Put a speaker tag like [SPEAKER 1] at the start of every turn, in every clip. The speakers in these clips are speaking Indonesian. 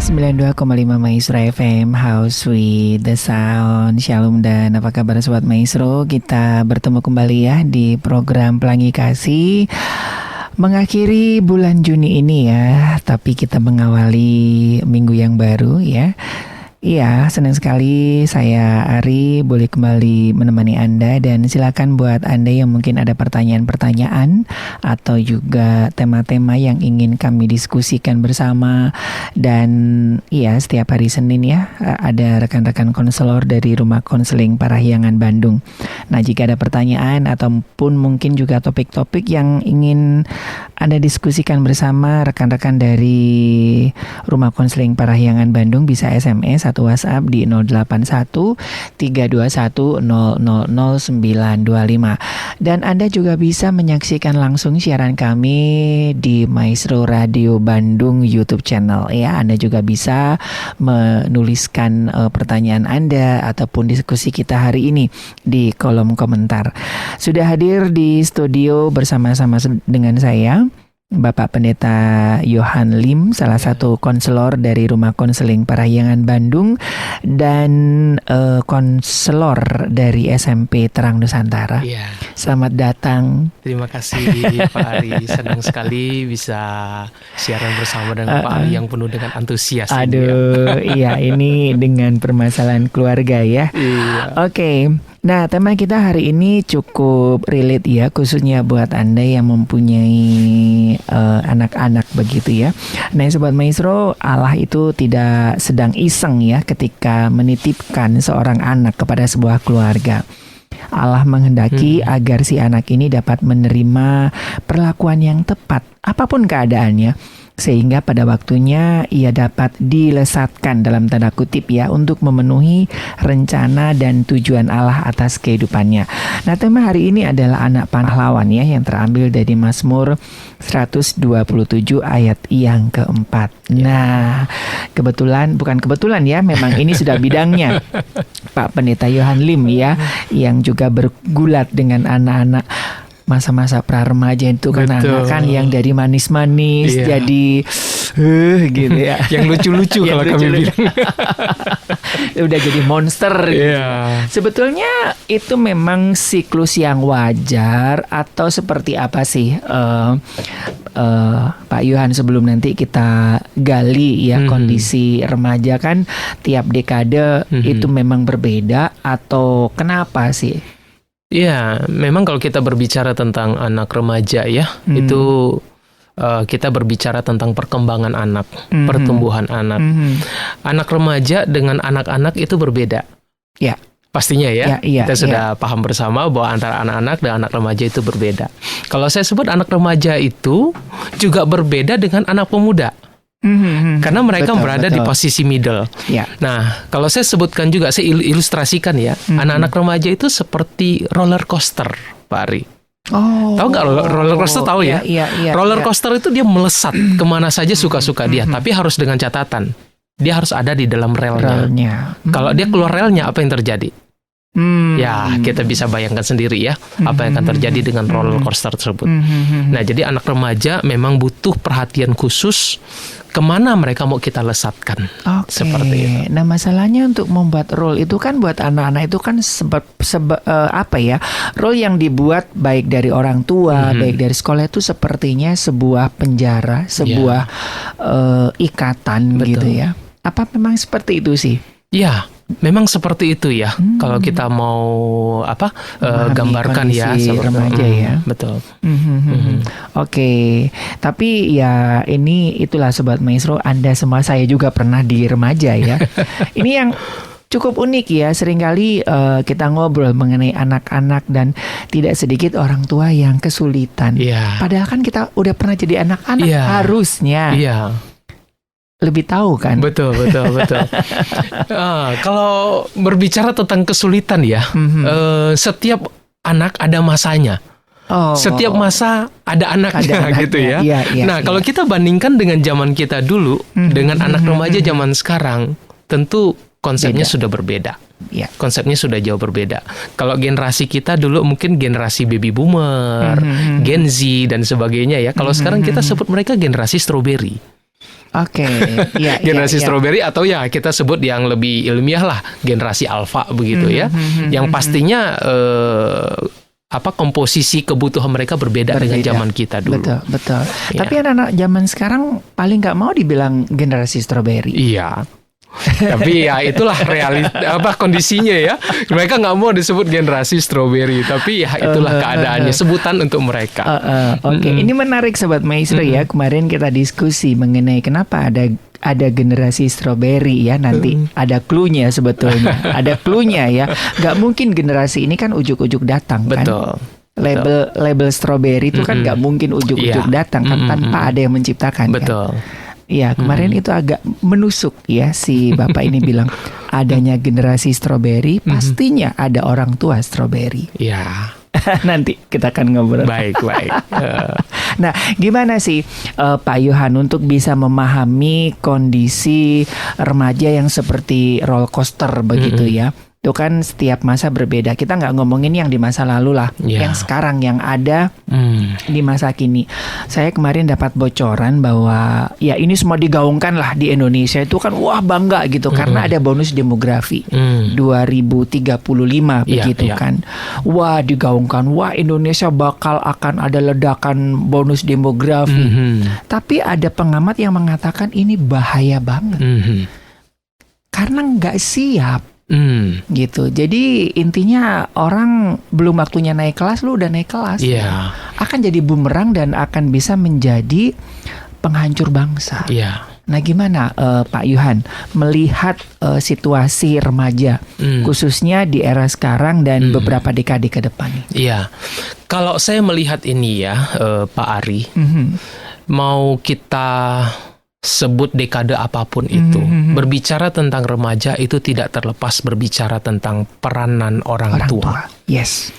[SPEAKER 1] 92,5 Maestro FM, House with the Sound. Shalom dan apa kabar Sobat Maestro? Kita bertemu kembali ya di program Pelangi Kasih. Mengakhiri bulan Juni ini ya, tapi kita mengawali minggu yang baru ya. Iya, senang sekali saya Ari boleh kembali menemani Anda, dan silakan buat Anda yang mungkin ada pertanyaan-pertanyaan atau juga tema-tema yang ingin kami diskusikan bersama. Dan iya, setiap hari Senin ya ada rekan-rekan konselor dari Rumah Konseling Parahyangan Bandung. Nah, jika ada pertanyaan ataupun mungkin juga topik-topik yang ingin Anda diskusikan bersama rekan-rekan dari Rumah Konseling Parahyangan Bandung, bisa SMS atau WhatsApp di 081 321 000925. Dan Anda juga bisa menyaksikan langsung siaran kami di Maestro Radio Bandung YouTube channel ya. Anda juga bisa menuliskan pertanyaan Anda ataupun diskusi kita hari ini di kolom komentar. Sudah hadir di studio bersama-sama dengan saya Bapak Pendeta Yohan Lim, salah satu konselor dari Rumah Konseling Parahyangan Bandung, dan konselor dari SMP Terang Nusantara.
[SPEAKER 2] Iya.
[SPEAKER 1] Selamat datang.
[SPEAKER 2] Terima kasih Pak Ari, senang sekali bisa siaran bersama dengan Pak Ari yang penuh dengan antusias.
[SPEAKER 1] Aduh, iya ini dengan permasalahan keluarga ya.
[SPEAKER 2] Iya.
[SPEAKER 1] Oke. Nah, tema kita hari ini cukup relate ya, khususnya buat Anda yang mempunyai anak-anak begitu ya. Nah, Sobat Maestro, Allah itu tidak sedang iseng ya ketika menitipkan seorang anak kepada sebuah keluarga. Allah menghendaki agar si anak ini dapat menerima perlakuan yang tepat, apapun keadaannya, sehingga pada waktunya ia dapat dilesatkan dalam tanda kutip ya untuk memenuhi rencana dan tujuan Allah atas kehidupannya. Nah, tema hari ini adalah anak pahlawan ya, yang terambil dari Mazmur 127 ayat yang keempat. Nah, bukan kebetulan ya, memang ini sudah bidangnya Pak Pendeta Yohan Lim ya, yang juga bergulat dengan anak-anak masa-masa pra-remaja itu kan. Anak kan yang dari manis-manis jadi gitu ya.
[SPEAKER 2] Yang lucu-lucu kalau kami bilang.
[SPEAKER 1] Udah jadi monster gitu. Sebetulnya itu memang siklus yang wajar atau seperti apa sih Pak Yohan, sebelum nanti kita gali ya kondisi remaja kan tiap dekade itu memang berbeda atau kenapa sih?
[SPEAKER 2] Ya, memang kalau kita berbicara tentang anak remaja ya, itu kita berbicara tentang perkembangan anak, pertumbuhan anak. Anak remaja dengan anak-anak itu berbeda.
[SPEAKER 1] Ya.
[SPEAKER 2] Pastinya ya, kita sudah paham bersama bahwa antara anak-anak dan anak remaja itu berbeda. Kalau saya sebut anak remaja itu juga berbeda dengan anak pemuda. Karena mereka berada di posisi middle. Nah, kalau saya sebutkan juga, saya ilustrasikan ya, anak-anak remaja itu seperti roller coaster, Pak Ari. Tahu nggak roller coaster? Tahu ya? Roller coaster itu dia melesat kemana saja suka-suka dia, tapi harus dengan catatan, dia harus ada di dalam relnya. Kalau dia keluar relnya, apa yang terjadi? Ya, kita bisa bayangkan sendiri ya apa yang akan terjadi dengan roller coaster tersebut. Nah, jadi anak remaja memang butuh perhatian khusus kemana mereka mau kita lesatkan. Seperti itu.
[SPEAKER 1] Nah, masalahnya untuk membuat role itu kan buat anak-anak itu kan role yang dibuat baik dari orang tua, baik dari sekolah itu sepertinya sebuah penjara, sebuah ikatan. Betul. Gitu ya. Apa memang seperti itu sih?
[SPEAKER 2] Ya, memang seperti itu ya. Kalau kita mau gambarkan ya
[SPEAKER 1] remaja ya.
[SPEAKER 2] Betul.
[SPEAKER 1] Oke. Tapi ya itulah Sobat Maestro, Anda semua, saya juga pernah di remaja ya. Ini yang cukup unik ya. Seringkali kita ngobrol mengenai anak-anak dan tidak sedikit orang tua yang kesulitan. Padahal kan kita udah pernah jadi anak-anak harusnya. Lebih tahu kan? Betul.
[SPEAKER 2] Kalau berbicara tentang kesulitan ya, setiap anak ada masanya. Setiap masa ada anaknya gitu ya. Nah, kalau kita bandingkan dengan zaman kita dulu dengan anak remaja zaman sekarang, tentu konsepnya sudah berbeda. Konsepnya sudah jauh berbeda. Kalau generasi kita dulu mungkin generasi baby boomer, Gen Z dan sebagainya ya. Kalau sekarang kita sebut mereka generasi strawberry.
[SPEAKER 1] Oke, ya,
[SPEAKER 2] generasi strawberry atau ya kita sebut yang lebih ilmiah lah generasi alfa begitu ya. Yang pastinya komposisi kebutuhan mereka berbeda dengan zaman kita dulu.
[SPEAKER 1] Betul.
[SPEAKER 2] Ya.
[SPEAKER 1] Tapi anak-anak zaman sekarang paling nggak mau dibilang generasi strawberry.
[SPEAKER 2] Iya. Tapi ya itulah kondisinya ya. Mereka nggak mau disebut generasi strawberry, tapi ya itulah keadaannya, sebutan untuk mereka.
[SPEAKER 1] Oke. Ini menarik Sobat Maestro ya. Kemarin kita diskusi mengenai kenapa ada generasi strawberry ya. Nanti ada cluenya sebetulnya. Ada cluenya ya. Nggak mungkin generasi ini kan ujuk-ujuk datang kan.
[SPEAKER 2] Betul.
[SPEAKER 1] Label strawberry itu kan nggak mungkin ujuk-ujuk datang kan tanpa ada yang menciptakan.
[SPEAKER 2] Betul.
[SPEAKER 1] Kan? Ya, kemarin itu agak menusuk ya si Bapak ini bilang adanya generasi strawberry, pastinya ada orang tua strawberry.
[SPEAKER 2] Ya.
[SPEAKER 1] Nanti kita akan ngobrol.
[SPEAKER 2] Baik.
[SPEAKER 1] Nah, gimana sih Pak Yohan untuk bisa memahami kondisi remaja yang seperti roller coaster begitu ya? Itu kan setiap masa berbeda. Kita nggak ngomongin yang di masa lalu lah, yang sekarang yang ada di masa kini. Saya kemarin dapat bocoran bahwa ya ini semua digaungkan lah di Indonesia itu kan wah bangga gitu karena ada bonus demografi 2035 begitu kan. Wah digaungkan, wah Indonesia bakal akan ada ledakan bonus demografi. Tapi ada pengamat yang mengatakan ini bahaya banget karena nggak siap. Gitu. Jadi intinya orang belum waktunya naik kelas, lu udah naik kelas. Akan jadi bumerang dan akan bisa menjadi penghancur bangsa. Nah, gimana Pak Yohan melihat situasi remaja khususnya di era sekarang dan beberapa dekade ke depan?
[SPEAKER 2] Iya. Kalau saya melihat ini ya, Pak Ari, mau kita sebut dekade apapun itu, berbicara tentang remaja itu tidak terlepas berbicara tentang peranan orang tua.
[SPEAKER 1] Yes.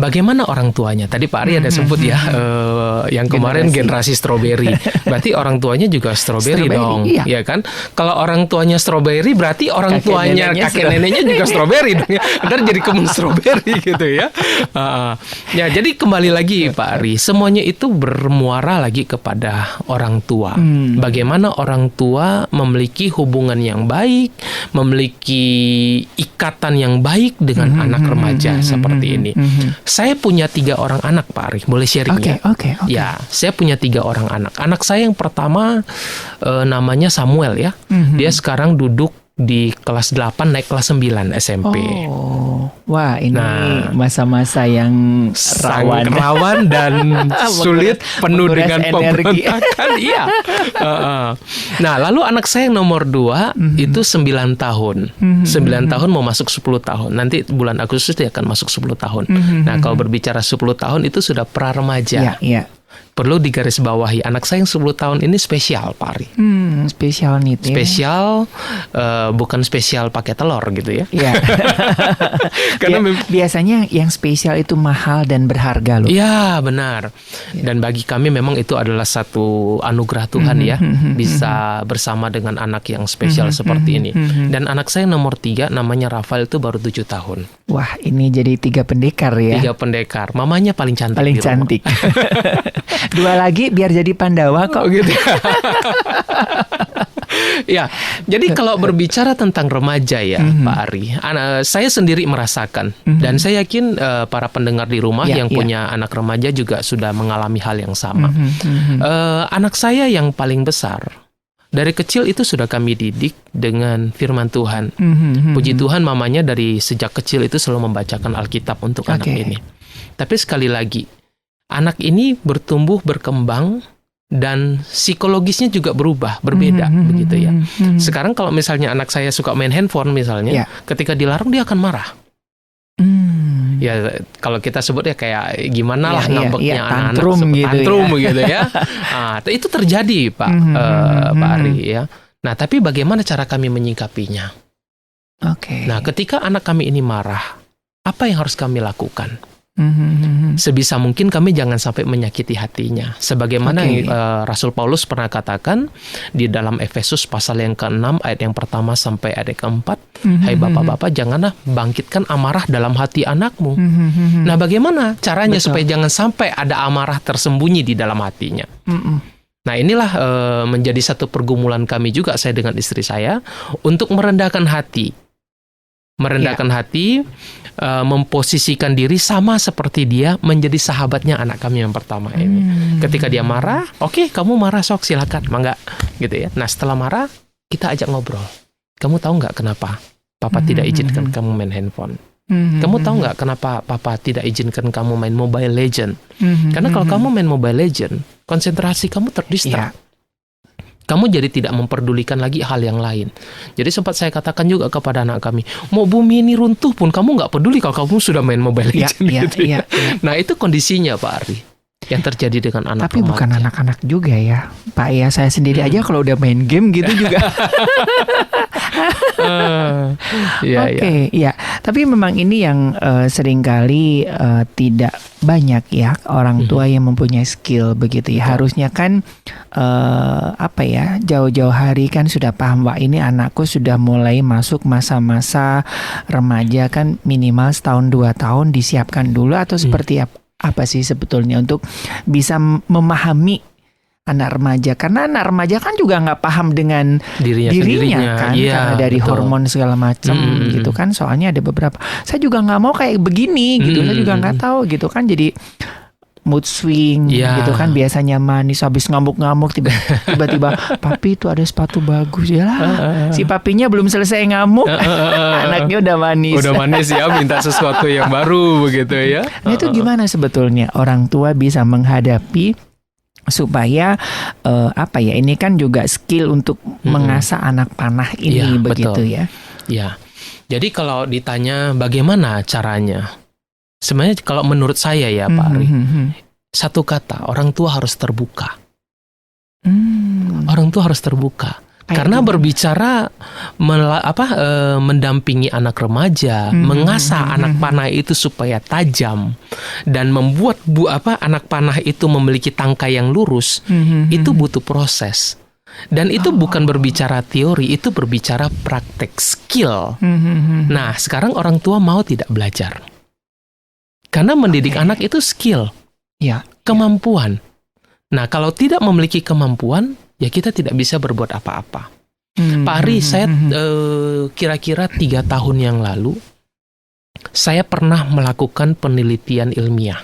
[SPEAKER 2] Bagaimana orang tuanya? Tadi Pak Ari ada sebut ya, yang kemarin generasi strawberry. Berarti orang tuanya juga strawberry dong, ya kan? Kalau orang tuanya strawberry, berarti orang tuanya kakek neneknya juga strawberry dong. Ntar jadi kebun strawberry gitu ya. Ya, jadi kembali lagi Pak Ari, semuanya itu bermuara lagi kepada orang tua. Bagaimana orang tua memiliki hubungan yang baik, memiliki ikatan yang baik dengan anak remaja seperti ini. Saya punya 3 orang anak, Pak Ari. Boleh sharing ya?
[SPEAKER 1] Oke.
[SPEAKER 2] Ya, saya punya 3 orang anak. Anak saya yang pertama namanya Samuel ya. Dia sekarang duduk di kelas 8 naik kelas 9 SMP.
[SPEAKER 1] Oh, wah ini masa-masa yang
[SPEAKER 2] rawan dan sulit, penuh dengan pemberontakan. Iya. Nah, lalu anak saya yang nomor 2 itu 9 tahun. 9 tahun mau masuk 10 tahun. Nanti bulan Agustus dia akan masuk 10 tahun. Nah, kalau berbicara 10 tahun itu sudah pra remaja.
[SPEAKER 1] Iya.
[SPEAKER 2] Perlu digarisbawahi, anak saya yang 10 tahun ini spesial, Pak Ari.
[SPEAKER 1] Spesial nih.
[SPEAKER 2] Spesial, bukan spesial pakai telur gitu ya.
[SPEAKER 1] Iya. Karena biasanya yang spesial itu mahal dan berharga loh.
[SPEAKER 2] Iya, benar. Dan bagi kami memang itu adalah satu anugerah Tuhan ya, bisa bersama dengan anak yang spesial seperti ini. Dan anak saya nomor 3 namanya Rafael itu baru 7 tahun.
[SPEAKER 1] Wah, ini jadi 3 pendekar ya.
[SPEAKER 2] 3 pendekar. Mamanya paling cantik.
[SPEAKER 1] Paling cantik. 2 lagi biar jadi Pandawa kok.
[SPEAKER 2] Gitu. Ya, jadi kalau berbicara tentang remaja ya, Pak Ari, saya sendiri merasakan dan saya yakin para pendengar di rumah yang punya anak remaja juga sudah mengalami hal yang sama. Anak saya yang paling besar dari kecil itu sudah kami didik dengan firman Tuhan. Puji Tuhan, mamanya dari sejak kecil itu selalu membacakan Alkitab untuk anak ini. Tapi sekali lagi, anak ini bertumbuh, berkembang, dan psikologisnya juga berubah, berbeda, begitu ya. Sekarang kalau misalnya anak saya suka main handphone misalnya, ketika dilarang dia akan marah. Ya, kalau kita sebut ya kayak gimana lah ngambeknya anak-anak, tantrum gitu ya. Itu terjadi, Pak Ari ya. Nah, tapi bagaimana cara kami menyikapinya? Nah, ketika anak kami ini marah, apa yang harus kami lakukan? Sebisa mungkin kami jangan sampai menyakiti hatinya. Sebagaimana Rasul Paulus pernah katakan di dalam Efesus pasal yang ke-6 ayat yang pertama sampai ayat ke-4, hai bapak-bapak, janganlah bangkitkan amarah dalam hati anakmu. Nah, bagaimana caranya supaya jangan sampai ada amarah tersembunyi di dalam hatinya? Nah inilah menjadi satu pergumulan kami juga, saya dengan istri saya, untuk merendahkan hati. Memposisikan diri sama seperti dia menjadi sahabatnya anak kami yang pertama ini. Ketika dia marah, oke, kamu marah, sok silakan, mangga, gitu ya. Nah setelah marah, kita ajak ngobrol. Kamu tahu nggak kenapa Papa tidak izinkan kamu main handphone? Kamu tahu nggak kenapa Papa tidak izinkan kamu main Mobile Legend? Karena kalau kamu main Mobile Legend, konsentrasi kamu terdistrak. Kamu jadi tidak memperdulikan lagi hal yang lain. Jadi sempat saya katakan juga kepada anak kami, mau bumi ini runtuh pun kamu nggak peduli kalau kamu sudah main Mobile Legend. Nah itu kondisinya Pak Ari yang terjadi dengan anak
[SPEAKER 1] Tapi
[SPEAKER 2] remaja.
[SPEAKER 1] bukan anak-anak juga ya Pak ya, saya sendiri aja kalau udah main game gitu juga. Iya. Tapi memang ini yang seringkali tidak banyak ya orang tua yang mempunyai skill begitu ya. Harusnya kan jauh-jauh hari kan sudah paham, wah ini anakku sudah mulai masuk masa-masa remaja, kan minimal 1-2 tahun disiapkan dulu, atau seperti apa sih sebetulnya untuk bisa memahami anak remaja, karena anak remaja kan juga nggak paham dengan dirinya kan, karena dari hormon segala macam gitu kan. Soalnya ada beberapa, saya juga nggak mau kayak begini gitu, saya juga nggak tahu gitu kan, jadi mood swing gitu kan, biasanya manis habis ngamuk-ngamuk tiba-tiba papi itu ada sepatu bagus ya lah. Si papinya belum selesai ngamuk, anaknya udah manis
[SPEAKER 2] ya, minta sesuatu yang baru begitu ya.
[SPEAKER 1] Nah itu gimana sebetulnya orang tua bisa menghadapi supaya ini kan juga skill untuk mengasah anak panah ini begitu
[SPEAKER 2] betul.
[SPEAKER 1] Ya.
[SPEAKER 2] Jadi kalau ditanya bagaimana caranya, sebenarnya kalau menurut saya ya Pak Ari, satu kata, orang tua harus terbuka. Orang tua harus terbuka. Karena berbicara mendampingi anak remaja, mengasah anak panah itu supaya tajam dan membuat anak panah itu memiliki tangkai yang lurus, itu butuh proses. Dan itu bukan berbicara teori, itu berbicara praktek skill. Nah, sekarang orang tua mau tidak belajar? Karena mendidik anak itu skill, kemampuan. Nah, kalau tidak memiliki kemampuan, ya kita tidak bisa berbuat apa-apa. Pak Ari, saya kira-kira 3 tahun yang lalu, saya pernah melakukan penelitian ilmiah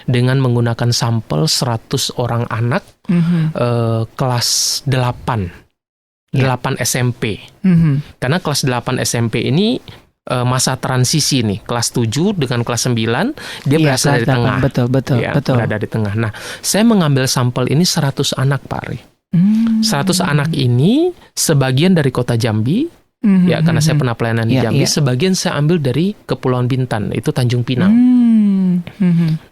[SPEAKER 2] dengan menggunakan sampel 100 orang anak kelas 8 SMP. Karena kelas 8 SMP ini masa transisi nih, kelas 7 dengan kelas 9 dia berada di tengah.
[SPEAKER 1] Betul.
[SPEAKER 2] Berada di tengah. Nah, saya mengambil sampel ini 100 anak, Pak Ari. 100 anak ini sebagian dari kota Jambi, karena saya pernah pelayanan di Jambi, sebagian saya ambil dari Kepulauan Bintan, itu Tanjung Pinang.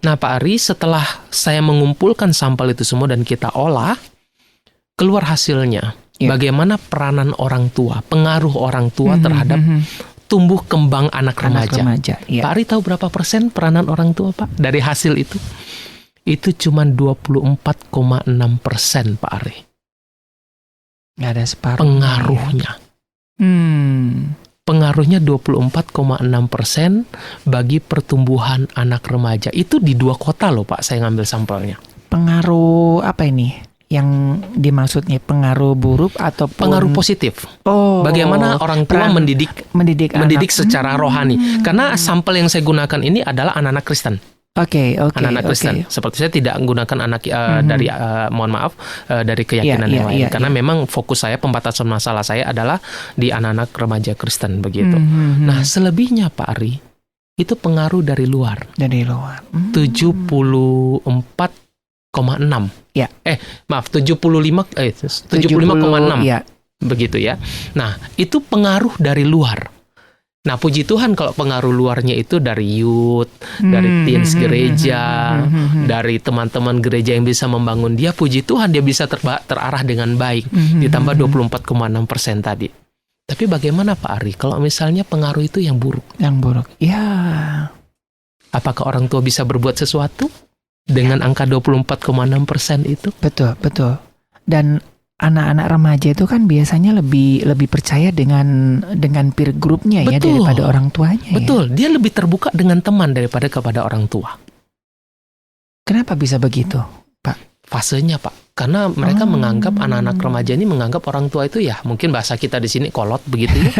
[SPEAKER 2] Nah, Pak Ari, setelah saya mengumpulkan sampel itu semua dan kita olah, keluar hasilnya. Bagaimana peranan orang tua, pengaruh orang tua terhadap tumbuh kembang anak remaja. Pak Ari tahu berapa persen peranan orang tua, Pak, dari hasil itu? Itu cuma 24,6%, Pak Ari.
[SPEAKER 1] Nggak ada separuh.
[SPEAKER 2] Pengaruhnya. Pengaruhnya 24,6% bagi pertumbuhan anak remaja. Itu di 2 kota loh, Pak, saya ngambil sampelnya.
[SPEAKER 1] Pengaruh apa ini? Yang dimaksudnya pengaruh buruk ataupun
[SPEAKER 2] pengaruh positif? Bagaimana orang tua mendidik secara rohani? Karena sampel yang saya gunakan ini adalah anak-anak Kristen. Anak-anak Kristen. Seperti saya tidak menggunakan anak dari dari keyakinan yang lain. Karena memang fokus saya, pembatasan masalah saya adalah di anak-anak remaja Kristen begitu. Nah, selebihnya Pak Ari itu pengaruh dari luar. 74,6. 75,6. Begitu ya. Nah, itu pengaruh dari luar. Nah, puji Tuhan kalau pengaruh luarnya itu dari youth, dari teens gereja, dari teman-teman gereja yang bisa membangun dia, puji Tuhan dia bisa terarah dengan baik, ditambah 24,6% tadi. Tapi bagaimana Pak Ari kalau misalnya pengaruh itu yang buruk? Apakah orang tua bisa berbuat sesuatu dengan angka 24,6% itu?
[SPEAKER 1] Betul. Dan anak-anak remaja itu kan biasanya lebih percaya dengan peer groupnya ya daripada orang tuanya.
[SPEAKER 2] Betul, dia lebih terbuka dengan teman daripada kepada orang tua.
[SPEAKER 1] Kenapa bisa begitu, Pak?
[SPEAKER 2] Fasenya, Pak. Karena mereka menganggap anak-anak remaja ini menganggap orang tua itu ya mungkin bahasa kita di sini kolot begitu ya.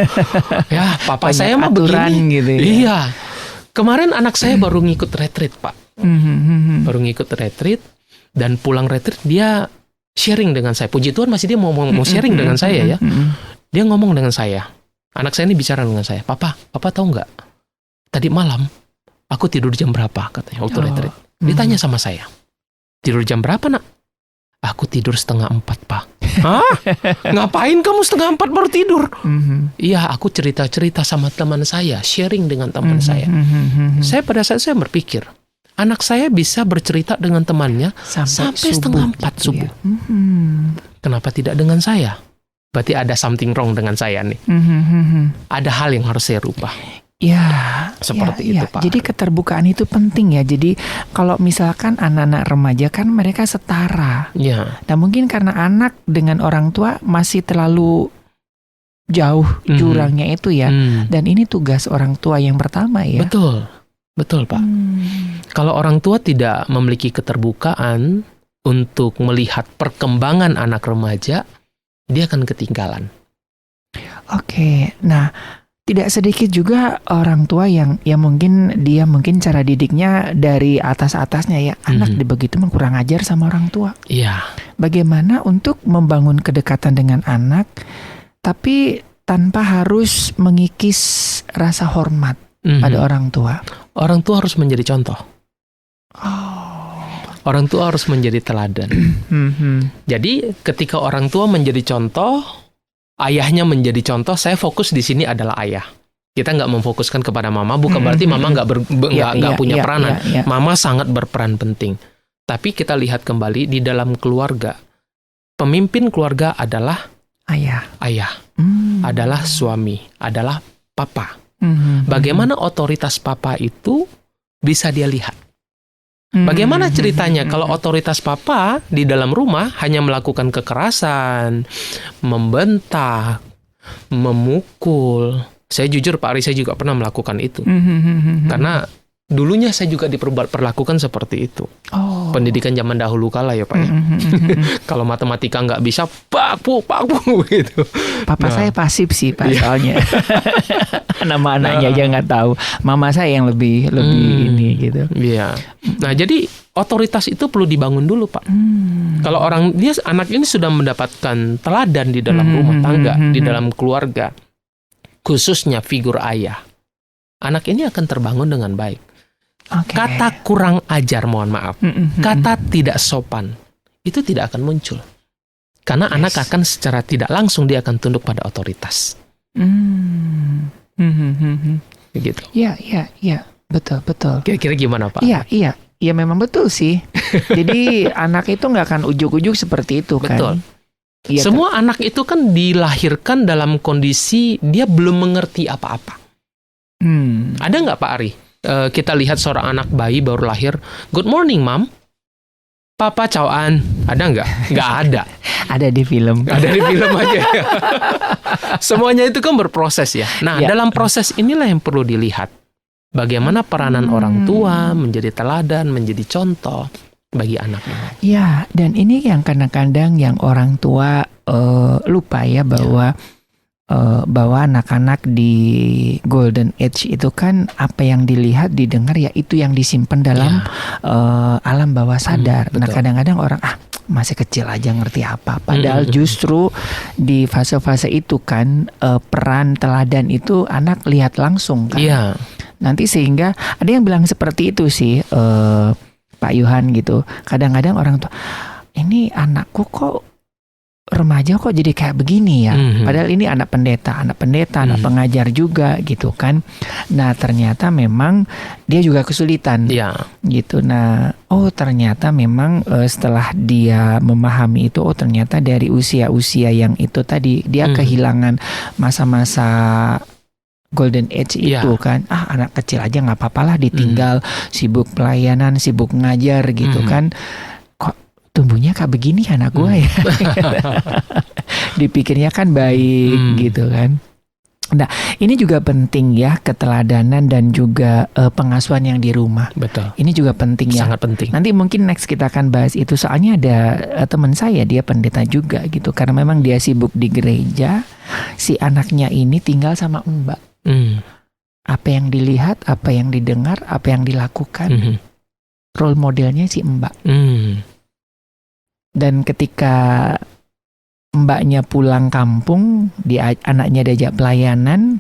[SPEAKER 2] Ya, papa
[SPEAKER 1] banyak
[SPEAKER 2] saya mah begini.
[SPEAKER 1] gitu ya.
[SPEAKER 2] Iya. Kemarin anak saya baru ngikut retreat, Pak. Baru ngikut retreat dan pulang retreat dia sharing dengan saya. Puji Tuhan masih dia mau sharing dengan saya ya. Dia ngomong dengan saya. Anak saya ini bicara dengan saya. Papa tahu nggak? Tadi malam aku tidur jam berapa katanya waktu retreat. Ditanya sama saya. Tidur jam berapa, Nak? Aku tidur 3:30, Pak. Hah? Ngapain kamu 3:30 baru tidur? Iya, aku cerita-cerita sama teman saya, sharing dengan teman saya. Saya pada saat saya berpikir, anak saya bisa bercerita dengan temannya sampai 3:30 subuh. Kenapa tidak dengan saya? Berarti ada something wrong dengan saya nih. Ada hal yang harus saya rubah.
[SPEAKER 1] Ya,
[SPEAKER 2] seperti itu, Pak.
[SPEAKER 1] Jadi keterbukaan itu penting ya. Jadi kalau misalkan anak-anak remaja kan mereka setara.
[SPEAKER 2] Ya.
[SPEAKER 1] Nah mungkin karena anak dengan orang tua masih terlalu jauh jurangnya itu ya. Dan ini tugas orang tua yang pertama ya.
[SPEAKER 2] Betul Pak. Kalau orang tua tidak memiliki keterbukaan untuk melihat perkembangan anak remaja, dia akan ketinggalan.
[SPEAKER 1] Oke, nah. Tidak sedikit juga orang tua yang mungkin cara didiknya dari atas-atasnya ya. Anak begitu kurang ajar sama orang tua.
[SPEAKER 2] Iya.
[SPEAKER 1] Bagaimana untuk membangun kedekatan dengan anak tapi tanpa harus mengikis rasa hormat pada orang tua?
[SPEAKER 2] Orang tua harus menjadi contoh. Orang tua harus menjadi teladan. Jadi ketika orang tua menjadi contoh, ayahnya menjadi contoh, saya fokus di sini adalah ayah. Kita nggak memfokuskan kepada mama, bukan berarti mama nggak punya peranan. Mama sangat berperan penting. Tapi kita lihat kembali di dalam keluarga, pemimpin keluarga adalah ayah, adalah suami, adalah papa. Bagaimana otoritas papa itu bisa dia lihat? Bagaimana ceritanya kalau otoritas papa di dalam rumah hanya melakukan kekerasan, membentak, memukul. Saya jujur Pak Ari, saya juga pernah melakukan itu. Karena dulunya saya juga diperlakukan seperti itu. Pendidikan zaman dahulu kala ya Pak ya. Kalau matematika nggak bisa, paku gitu.
[SPEAKER 1] Papa saya pasif sih Pak soalnya. Nama anaknya aja nggak tahu. Mama saya yang lebih ini gitu.
[SPEAKER 2] Iya. Nah jadi otoritas itu perlu dibangun dulu Pak. Kalau anak ini sudah mendapatkan teladan di dalam rumah tangga, di dalam keluarga, khususnya figur ayah, anak ini akan terbangun dengan baik. Kata kurang ajar, mohon maaf, kata tidak sopan, itu tidak akan muncul. Karena anak akan secara tidak langsung dia akan tunduk pada otoritas. Begitu.
[SPEAKER 1] Iya, betul.
[SPEAKER 2] Kira-kira gimana Pak?
[SPEAKER 1] Iya, memang betul sih. Jadi anak itu nggak akan ujuk-ujuk seperti itu kan.
[SPEAKER 2] Betul.
[SPEAKER 1] Ya,
[SPEAKER 2] semua anak itu kan dilahirkan dalam kondisi dia belum mengerti apa-apa. Ada nggak Pak Ari? Kita lihat seorang anak bayi baru lahir, good morning Mom, Papa cawaan, ada nggak? Nggak ada.
[SPEAKER 1] Ada di film.
[SPEAKER 2] Ada di film aja. Semuanya itu kan berproses ya. Nah dalam proses inilah yang perlu dilihat. Bagaimana peranan orang tua menjadi teladan, menjadi contoh bagi anaknya.
[SPEAKER 1] Ya, dan ini yang kadang-kadang yang orang tua lupa ya bahwa bahwa anak-anak di golden age itu kan apa yang dilihat, didengar ya itu yang disimpan dalam alam bawah sadar. Nah kadang-kadang orang masih kecil aja ngerti apa. Padahal justru di fase-fase itu kan peran teladan itu anak lihat langsung kan.
[SPEAKER 2] Iya.
[SPEAKER 1] Nanti sehingga ada yang bilang seperti itu sih Pak Yuhan gitu. Kadang-kadang orang tua, ini anakku kok remaja kok jadi kayak begini ya. Padahal ini anak pendeta, anak pengajar juga gitu kan. Nah ternyata memang dia juga kesulitan gitu. Nah ternyata memang setelah dia memahami itu, ternyata dari usia-usia yang itu tadi dia kehilangan masa-masa golden age itu kan. Anak kecil aja nggak apa-apalah ditinggal, sibuk pelayanan, sibuk ngajar gitu kan. Kok tumbuhnya kayak begini anak gue ya. Dipikirnya kan baik gitu kan. Nah, ini juga penting ya, keteladanan dan juga pengasuhan yang di rumah.
[SPEAKER 2] Betul.
[SPEAKER 1] Ini juga penting ya.
[SPEAKER 2] Sangat penting.
[SPEAKER 1] Nanti mungkin next kita akan bahas itu. Soalnya ada teman saya, dia pendeta juga gitu. Karena memang dia sibuk di gereja. Si anaknya ini tinggal sama mbak. Apa yang dilihat, apa yang didengar, apa yang dilakukan. Role modelnya si mbak. Dan ketika mbaknya pulang kampung, anaknya diajak pelayanan,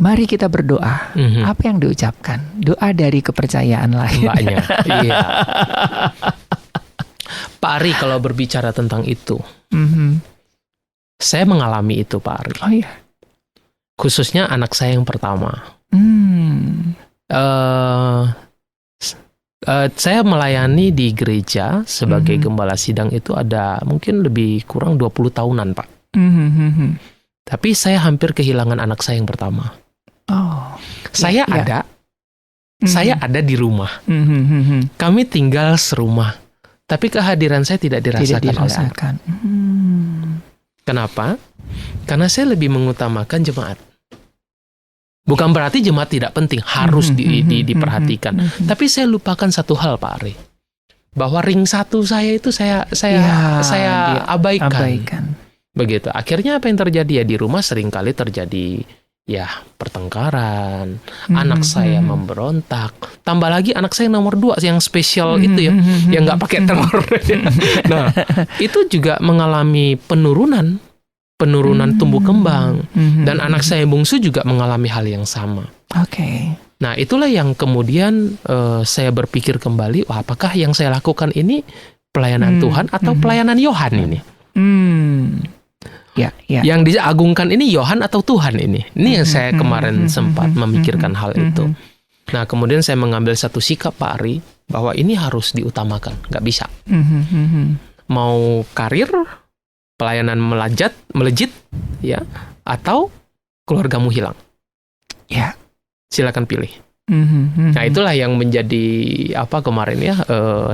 [SPEAKER 1] mari kita berdoa. Apa yang diucapkan? Doa dari kepercayaan lain.
[SPEAKER 2] Mbaknya. Iya. Pak Ari, kalau berbicara tentang itu, saya mengalami itu, Pak Ari.
[SPEAKER 1] Oh iya.
[SPEAKER 2] Khususnya anak saya yang pertama. Saya melayani di gereja sebagai gembala sidang itu ada mungkin lebih kurang 20 tahunan, Pak. Tapi saya hampir kehilangan anak saya yang pertama. Saya ada di rumah. Kami tinggal serumah. Tapi kehadiran saya tidak dirasakan oleh anak. Kenapa? Karena saya lebih mengutamakan jemaat. Bukan berarti jemaat tidak penting, harus diperhatikan. Tapi saya lupakan satu hal, Pak Ari. Bahwa ring satu saya itu saya abaikan. Begitu. Akhirnya apa yang terjadi ya di rumah seringkali terjadi ya pertengkaran, anak saya memberontak. Tambah lagi anak saya nomor 2 yang spesial itu ya, yang nggak pakai telur. Nah, itu juga mengalami penurunan tumbuh kembang, dan anak saya bungsu juga mengalami hal yang sama. Nah, itulah yang kemudian saya berpikir kembali, apakah yang saya lakukan ini pelayanan Tuhan atau pelayanan Yohan ini? Yang diagungkan ini Yohan atau Tuhan ini? Ini yang saya kemarin sempat memikirkan hal itu. Nah, kemudian saya mengambil satu sikap, Pak Ari, bahwa ini harus diutamakan, nggak bisa. Mau karir, pelayanan melejit, ya, atau keluargamu hilang. Ya, silakan pilih. Nah, itulah yang menjadi kemarin ya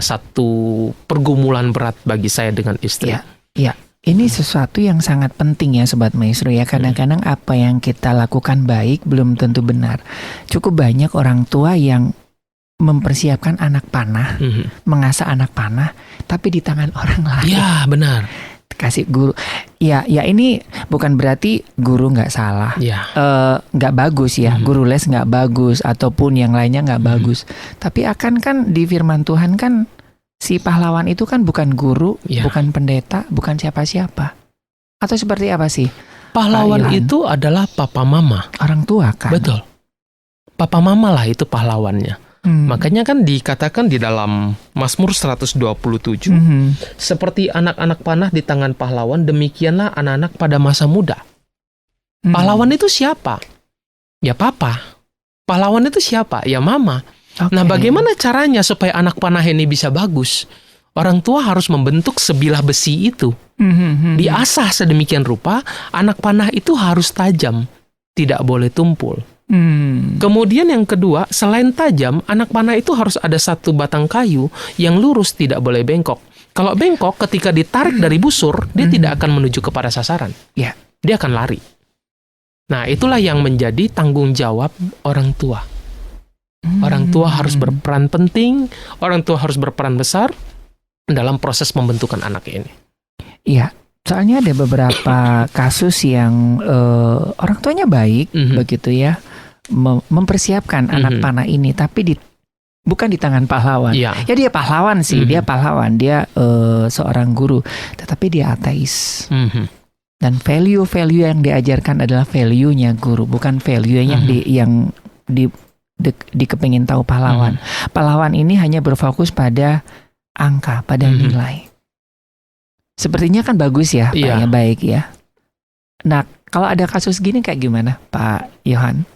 [SPEAKER 2] satu pergumulan berat bagi saya dengan istri.
[SPEAKER 1] Ya. Ini sesuatu yang sangat penting ya Sobat Maestro ya. Kadang-kadang apa yang kita lakukan baik belum tentu benar. Cukup banyak orang tua yang mempersiapkan anak panah, mengasah anak panah, tapi di tangan orang lain.
[SPEAKER 2] Ya, benar.
[SPEAKER 1] Kasih guru, ya ini bukan berarti guru nggak salah, nggak bagus ya, guru les nggak bagus ataupun yang lainnya nggak bagus. Tapi kan di firman Tuhan kan si pahlawan itu kan bukan guru, bukan pendeta, bukan siapa-siapa. Atau seperti apa sih?
[SPEAKER 2] Pahlawan itu adalah papa mama,
[SPEAKER 1] orang tua kan.
[SPEAKER 2] Betul, papa mama lah itu pahlawannya. Makanya kan dikatakan di dalam Mazmur 127, seperti anak-anak panah di tangan pahlawan, demikianlah anak-anak pada masa muda. Pahlawan itu siapa? Ya papa. Pahlawan itu siapa? Ya mama. Nah, bagaimana caranya supaya anak panah ini bisa bagus? Orang tua harus membentuk sebilah besi itu. Diasah sedemikian rupa, anak panah itu harus tajam, tidak boleh tumpul. Kemudian yang kedua, selain tajam, anak panah itu harus ada satu batang kayu yang lurus, tidak boleh bengkok. Kalau bengkok, ketika ditarik dari busur, dia tidak akan menuju kepada sasaran. Dia akan lari. Nah, itulah yang menjadi tanggung jawab orang tua. Orang tua harus berperan penting, orang tua harus berperan besar dalam proses pembentukan anak ini. Iya.
[SPEAKER 1] Soalnya ada beberapa kasus yang orang tuanya baik, begitu ya, mempersiapkan anak panah ini, tapi bukan di tangan pahlawan. Ya dia pahlawan sih, dia pahlawan, dia seorang guru, tetapi dia ateis. Dan value yang diajarkan adalah value-nya guru, bukan value yang dikepingin tahu pahlawan. Pahlawan ini hanya berfokus pada angka, pada nilai. Sepertinya kan bagus ya, Pak, ya, baik ya. Nah, kalau ada kasus gini kayak gimana, Pak Yohan?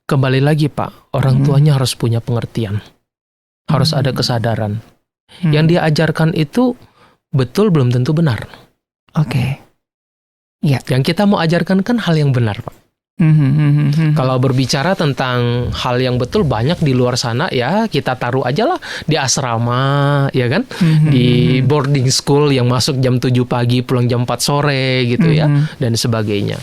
[SPEAKER 2] Kembali lagi, Pak, orang tuanya harus punya pengertian. Harus ada kesadaran. Yang diajarkan itu betul belum tentu benar. Yang kita mau ajarkan kan hal yang benar, Pak. Kalau berbicara tentang hal yang betul, banyak di luar sana ya, kita taruh aja lah di asrama, ya kan, di boarding school yang masuk jam 7 pagi pulang jam 4 sore gitu ya, dan sebagainya.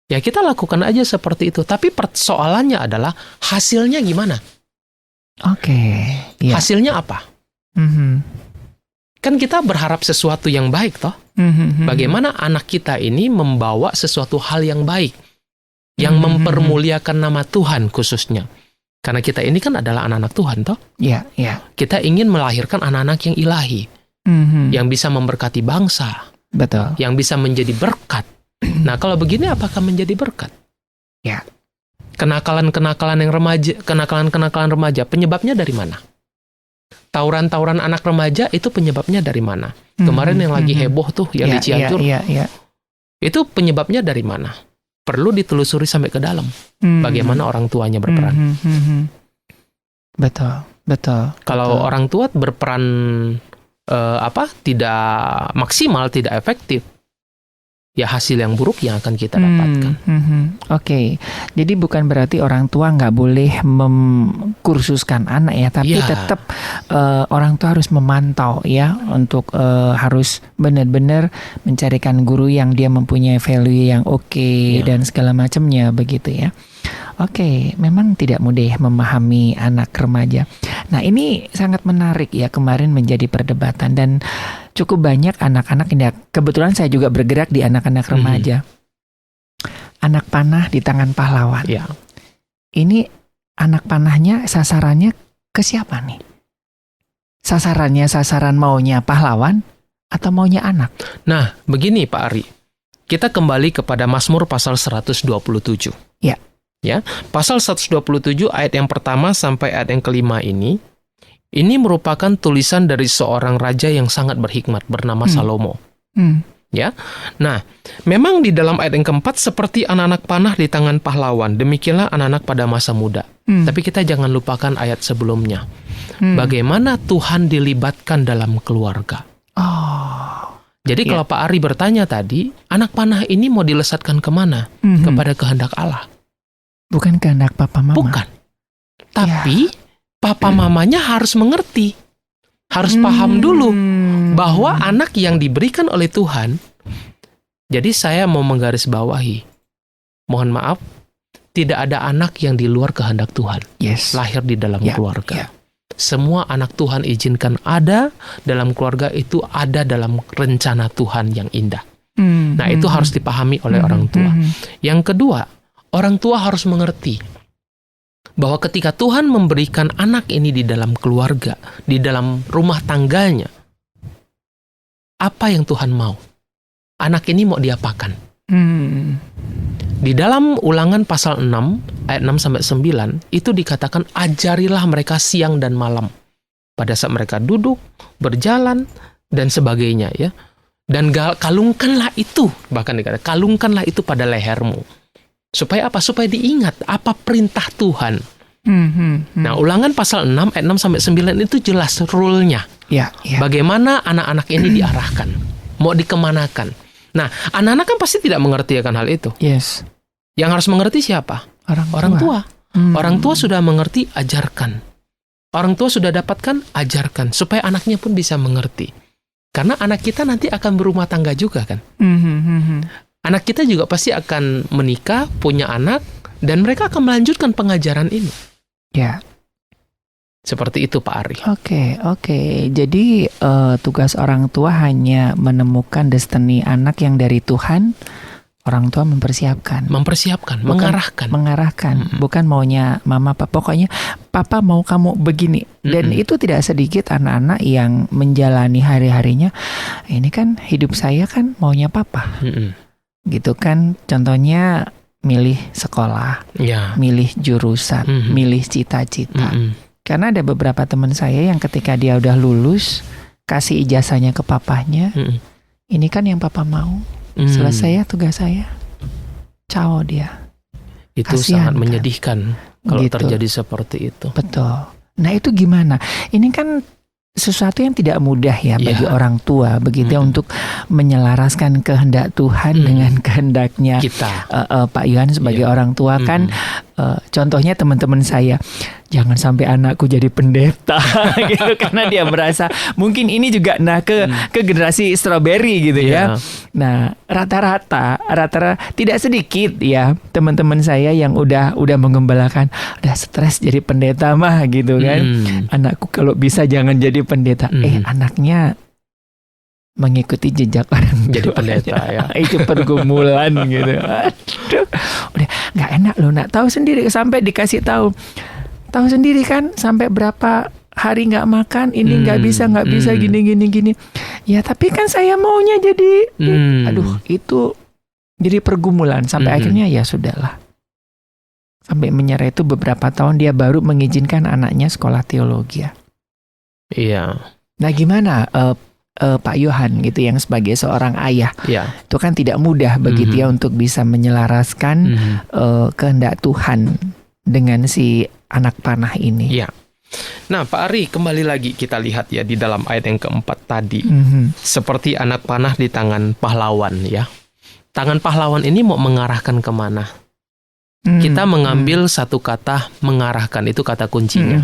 [SPEAKER 2] Ya kita lakukan aja seperti itu. Tapi persoalannya adalah hasilnya gimana?
[SPEAKER 1] Oke. Ya.
[SPEAKER 2] Hasilnya apa? Kan kita berharap sesuatu yang baik toh. Bagaimana anak kita ini membawa sesuatu hal yang baik, yang mempermuliakan nama Tuhan khususnya. Karena kita ini kan adalah anak-anak Tuhan toh.
[SPEAKER 1] Iya, iya.
[SPEAKER 2] Kita ingin melahirkan anak-anak yang ilahi, yang bisa memberkati bangsa.
[SPEAKER 1] Betul.
[SPEAKER 2] Yang bisa menjadi berkat. Nah, kalau begini apakah menjadi berkat?
[SPEAKER 1] Ya.
[SPEAKER 2] Kenakalan-kenakalan remaja, penyebabnya dari mana? Tawuran-tawuran anak remaja itu penyebabnya dari mana? Kemarin yang lagi heboh tuh, yang di Cianjur. Itu penyebabnya dari mana? Perlu ditelusuri sampai ke dalam. Bagaimana orang tuanya berperan.
[SPEAKER 1] Betul, betul.
[SPEAKER 2] Kalau orang tua berperan tidak maksimal, tidak efektif, ya hasil yang buruk yang akan kita dapatkan.
[SPEAKER 1] Oke. Jadi bukan berarti orang tua nggak boleh mengkursuskan anak ya, tapi tetap orang tua harus memantau ya, untuk harus benar-benar mencarikan guru yang dia mempunyai value yang oke dan segala macamnya begitu ya. Oke, memang tidak mudah memahami anak remaja. Nah, ini sangat menarik ya, kemarin menjadi perdebatan dan cukup banyak anak-anak ini. Kebetulan saya juga bergerak di anak-anak remaja. Anak panah di tangan pahlawan.
[SPEAKER 2] Ya.
[SPEAKER 1] Ini anak panahnya sasarannya ke siapa nih? Sasaran maunya pahlawan atau maunya anak?
[SPEAKER 2] Nah, begini Pak Ari. Kita kembali kepada Mazmur pasal 127.
[SPEAKER 1] Ya.
[SPEAKER 2] Ya, pasal 127 ayat yang pertama sampai ayat yang kelima ini merupakan tulisan dari seorang raja yang sangat berhikmat bernama Salomo. Ya, nah, memang di dalam ayat yang keempat seperti anak-anak panah di tangan pahlawan, demikianlah anak-anak pada masa muda. Tapi kita jangan lupakan ayat sebelumnya. Bagaimana Tuhan dilibatkan dalam keluarga. Jadi kalau Pak Ari bertanya tadi, anak panah ini mau dilesatkan kemana? Kepada kehendak Allah.
[SPEAKER 1] Bukan kehendak papa mama.
[SPEAKER 2] Bukan. Tapi papa mamanya harus mengerti. Harus paham dulu bahwa anak yang diberikan oleh Tuhan. Jadi saya mau menggarisbawahi. Mohon maaf, tidak ada anak yang di luar kehendak Tuhan. Lahir di dalam keluarga. Semua anak Tuhan izinkan ada dalam keluarga, itu ada dalam rencana Tuhan yang indah. Nah, itu harus dipahami oleh orang tua. Yang kedua, orang tua harus mengerti bahwa ketika Tuhan memberikan anak ini di dalam keluarga, di dalam rumah tangganya, apa yang Tuhan mau? Anak ini mau diapakan? Di dalam Ulangan pasal 6, ayat 6-9, itu dikatakan, ajarilah mereka siang dan malam. Pada saat mereka duduk, berjalan, dan sebagainya. Ya. Dan kalungkanlah itu, bahkan dikatakan, kalungkanlah itu pada lehermu. Supaya apa? Supaya diingat apa perintah Tuhan. Nah, Ulangan pasal 6 ayat 6-9 itu jelas rule-nya. Bagaimana anak-anak ini diarahkan, mau dikemanakan. Nah, anak-anak kan pasti tidak mengerti akan hal itu. Yang harus mengerti siapa? Orang tua. Orang tua sudah mengerti, ajarkan. Orang tua sudah dapatkan, ajarkan. Supaya anaknya pun bisa mengerti. Karena anak kita nanti akan berumah tangga juga kan. Anak kita juga pasti akan menikah, punya anak, dan mereka akan melanjutkan pengajaran ini. Seperti itu Pak Ari.
[SPEAKER 1] Oke. Jadi tugas orang tua hanya menemukan destiny anak yang dari Tuhan. Orang tua mempersiapkan, mengarahkan. Bukan maunya mama, pokoknya papa mau kamu begini. Dan itu tidak sedikit anak-anak yang menjalani hari-harinya. Ini kan hidup saya kan maunya papa. Gitu kan, contohnya milih sekolah, milih jurusan, milih cita-cita. Karena ada beberapa teman saya yang ketika dia udah lulus, kasih ijazahnya ke papahnya, ini kan yang papa mau, selesai ya tugas saya, ciao dia.
[SPEAKER 2] Itu
[SPEAKER 1] kasihan,
[SPEAKER 2] sangat menyedihkan kalau
[SPEAKER 1] gitu.
[SPEAKER 2] Terjadi seperti itu.
[SPEAKER 1] Betul. Nah itu gimana? Ini kan sesuatu yang tidak mudah ya bagi orang tua begitu untuk menyelaraskan kehendak Tuhan dengan kehendaknya
[SPEAKER 2] kita.
[SPEAKER 1] Pak Yohan sebagai orang tua kan contohnya teman-teman saya, jangan sampai anakku jadi pendeta gitu, karena dia merasa mungkin ini juga ke generasi strawberry gitu ya. Nah, rata-rata tidak sedikit ya teman-teman saya yang udah mengembalakan, udah stres jadi pendeta mah gitu kan. Anakku kalau bisa jangan jadi pendeta. Anaknya mengikuti jejak orang tua.
[SPEAKER 2] Jadi pendeta ya.
[SPEAKER 1] Itu pergumulan gitu. Aduh, udah nggak enak loh. Nak tahu sendiri, sampai dikasih tahu sendiri kan, sampai berapa hari nggak makan, ini nggak bisa gini. Ya tapi kan saya maunya jadi, aduh itu jadi pergumulan sampai akhirnya ya sudahlah. Sampai menyerah itu beberapa tahun dia baru mengizinkan anaknya sekolah teologi.
[SPEAKER 2] Iya.
[SPEAKER 1] Nah gimana Pak Yohan gitu yang sebagai seorang ayah, itu kan tidak mudah begitu ya untuk bisa menyelaraskan kehendak Tuhan dengan si anak panah ini.
[SPEAKER 2] Iya. Nah Pak Ari, kembali lagi kita lihat ya di dalam ayat yang keempat tadi, seperti anak panah di tangan pahlawan ya. Tangan pahlawan ini mau mengarahkan kemana? Kita mengambil satu kata mengarahkan, itu kata kuncinya.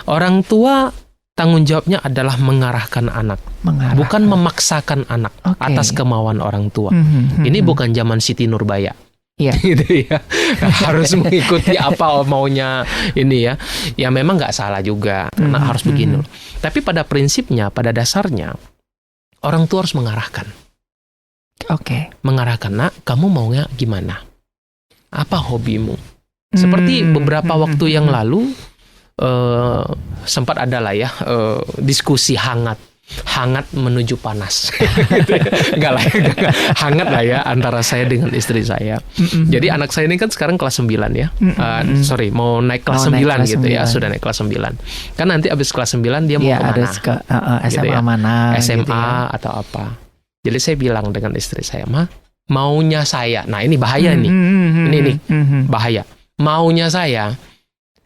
[SPEAKER 2] Orang tua tanggung jawabnya adalah mengarahkan anak, bukan memaksakan anak atas kemauan orang tua. Ini bukan zaman Siti Nurbaya. Gitu ya. Harus mengikuti apa maunya ini ya. Ya memang nggak salah juga, karena harus begini. Tapi pada prinsipnya, pada dasarnya, orang tua harus mengarahkan. Mengarahkan, nak, kamu maunya gimana? Apa hobimu? Seperti beberapa waktu yang lalu, sempat ada lah ya diskusi hangat menuju panas. Enggak lah, hangat lah ya antara saya dengan istri saya. Jadi anak saya ini kan sekarang kelas 9 ya. Mau naik kelas 9 gitu 9. Ya, sudah naik kelas 9. Kan nanti abis kelas 9 dia mau kemana? Harus ke SMA
[SPEAKER 1] gitu ya. Mana?
[SPEAKER 2] SMA gitu ya. Atau apa. Jadi saya bilang dengan istri saya, maunya saya. Nah, ini bahaya nih. Ini bahaya. Maunya saya,